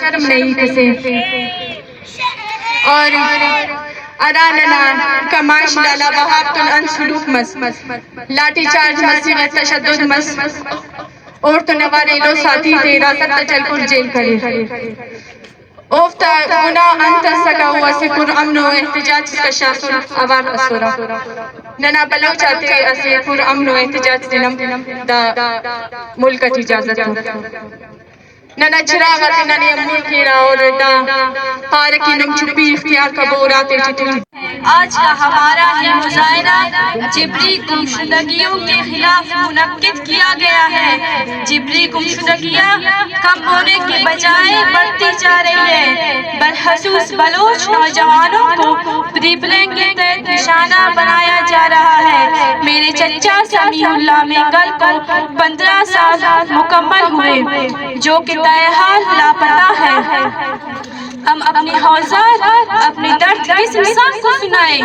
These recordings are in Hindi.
शर्म नहीं किसे और अराना कमाश डाला वहाबतुल अनसुलूक मस लाठी चार्ज मसीह तशद्दुद मस और तो नवारे लो साथी तेरा सत्ता चल कुल जेल करे ओफ्ता गुना अंत सका हुआ से पुर अमनो एहतिजाज का शासन आवाम असुरा नना बलो चाहते असे पुर अमनो एहतिजाज दिनम दा मुल्क की इजाजत नना चिरागत नने मुल्क हीरा और दा पार की नम चुप्पी इख्तियार का बोरा ते चिटी आज का हमारा ये मुजाहरा जिब्री गुमशुदगियों के खिलाफ मुनक्किद किया गया है। जिब्री गुमशुदगियाँ कम होने के बजाय बढ़ती जा रही है। बदखसूस बलोच नौजवानों को प्रीप्लेंग के तहत निशाना बनाया जा रहा है। मेरे चचा समीउल्लाह मेंगल को 15 साल मुकम्मल हुए जो कि तयहाल लापता है। हम अपनी हौसला अपनी दर्द किस इंसान को सुनाए।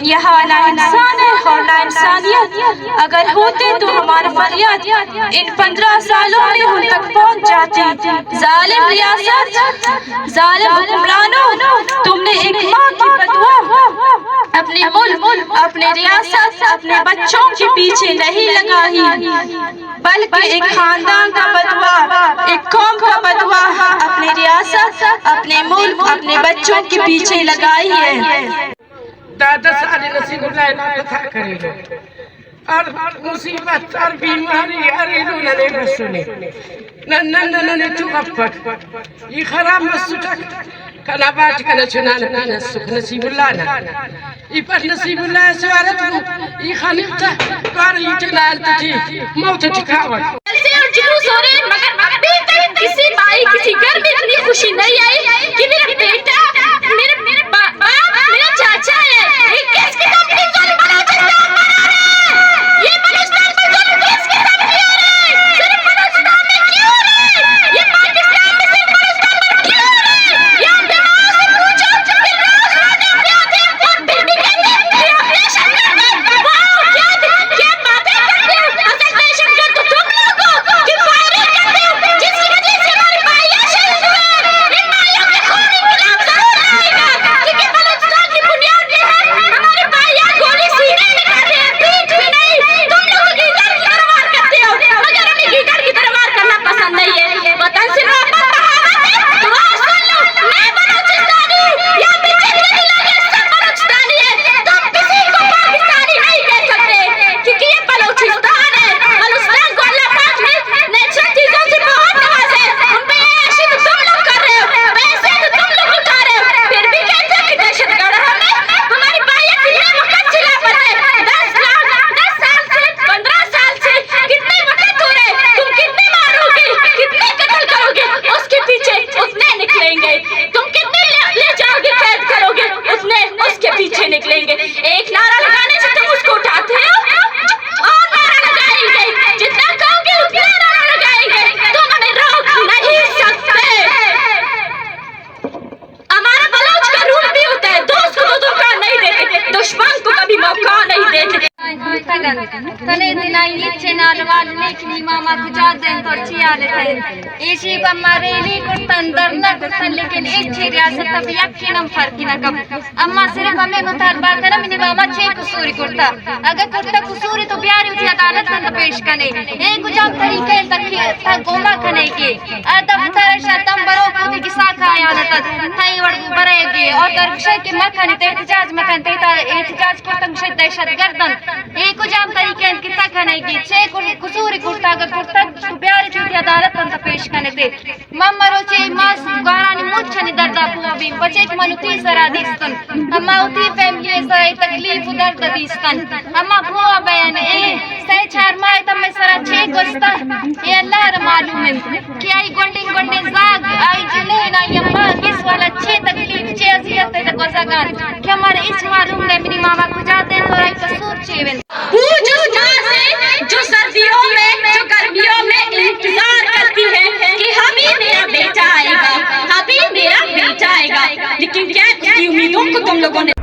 यह ना इंसान है और ना इंसानियत। अगर होते तो हमारा फरियाद इन 15 सालों में हम तक पहुंच जाती। जालिम रियासत, जालिम हुक्मरानों, तुमने एक माँ की बदुआ अपने मुल्क, अपने रियासत, अपने बच्चों के पीछे नहीं लगाई बल्कि एक खानदान का बदुआ, एक कौम का बदुआ अपनी रियासत, अपने मुल्क, अपने बच्चों के पीछे लगाई है। दादा सारे नसीबुल्लाह ना पता करेगा और मुसीबत और बीमारी अरे नने बसुने नन्ने चुपक ये खराब मसुटक कना बात कना चुना ना सुख नसीबुल्लाह ना ये पर नसीबुल्लाह से वाला तो ये खानिफ्ता पर ये चलाल थी मौत ठिकावत ऐसे और जुलूस हो रहे मगर अभी तक किसी माई किसी घर में इतनी खुशी नहीं आई कि मेरा बेटा मेरे बाप मेरा चाचा है। ये किसके साथ भी जुल्म बलोचिस्तान में हो रहा है। ये बलोचिस्तान पर जुल्म किसके साथ भी हो रहा है। सिर्फ बलोचिस्तान में क्यों हो रहा है। ये पाकिस्तान में सिर्फ बलोचिस्तान पर क्यों हो रहा है। ये आप बेवाओं से पूछो कि रोज रोने पे आते हैं और फिर भी कहते हैं कि ऑपरेशन कर दे। वाओ क्या बातें करते हो। असल दहशतगर्द तो तुम लोग हो कि फायरिंग करते हो जिसकी वजह से हमारे भाइयां शहीद हुए। इन भाइयों के खून इंकलाब जरूर आएगा क्योंकि बलूचिस्तान की बुनियाद ये है हमारे भाइयां गोली सीने में खाते हैं पीठ भी नहीं। तुम लोग गीदड़ की तरह वार करते हो मगर हमें गीदड़ की तरह वार करना पसंद नहीं है। वतन से मोहब्बत बगावत है तो आज सुन लो मैं बलूचिस्तानी या पीछे के लोग सब बलूचिस्तानी है। तुम किसी को पाकिस्तानी नहीं कह सकते क्योंकि ये बलूचिस्तान है। बलूचिस्तान को अल्लाह पाक ने नेचुरल चीजों से बहुत नवाजा है। उन पे ऐशी तो तुम लोग कर रहे हो वैसे तो तुम लोग उठा रहे हो फिर भी कहते हो कि दहशतगर्द हमें हमारी भाइयां कितने वक्त से लापता है। 10 साल से 15 साल से कितने वक्त हो रहे। तुम कितने मारोगे कितने कत्ल करोगे उसके पीछे उतने निकलेंगे। तुम कितने ले जाओगे कैद करोगे उतने उसके पीछे निकलेंगे। एक नारा लगाने से तुम उसको उठाते हो और नारा लगाएंगे जितना कहोगे उतना नारा लगाएंगे। तुम हमें रोक नहीं सकते। हमारा बलोच का रूल भी होता है दोस्त को धोखा नहीं देते दुश्मन को कभी मौका नहीं देते। तले दिना इच्छे नालवाल लेखनी मामा गुजार दें तोड़ची आले थे इसी बम्मा रेली कुर्तन दरना कुर्तन लेकिन इच्छे रियासत तब यकीनम फर्की न कब अम्मा सिर्फ हमें मुतालबा करना मिनी मामा छे कसूरी कुर्ता अगर कुर्ता कसूरी तो प्यारी उठी अदालत में पेश कने एक गुजाम तरीके तक गोमा कने के अदब तरशा तम बरो पुती की साखा आयानत थाई वड़ बरेगे और दरक्षे के मखन ते एहतजाज मखन ते एहतजाज कुर्तन शद दहशत गर्दन एक गुजाम तरीके कितना कने की छे कसूरी कुर्ता अगर कुर्ता तो प्यारी उठी अदालत में पेश कने ते मम्मरो छे मास गाना नि मुच्छनी दर्दा पुआ भी बचे के मनु तीसरा दिस्तन अम्मा साथी फैमिली सारे तकलीफ उधर ददीस्तन अम्मा बुआ बहन ए सही चार माय तब मैं सारा छे गोस्ता ये अल्लाह र मालूम है कि आई गोंडे जाग आई जिले ना अम्मा किस वाला छे तकलीफ छे अजियत है को जगान कि हमारे इस मालूम ने मेरी मामा को जाते तो आई कसूर छेवन पूछ उस माँ से जो सर्दियों में जो गर्मियों में इंतजार करती है कि अभी मेरा बेटा आएगा, अभी मेरा बेटा आएगा, लेकिन क्या उसकी उम्मीदों को तुम लोगों ने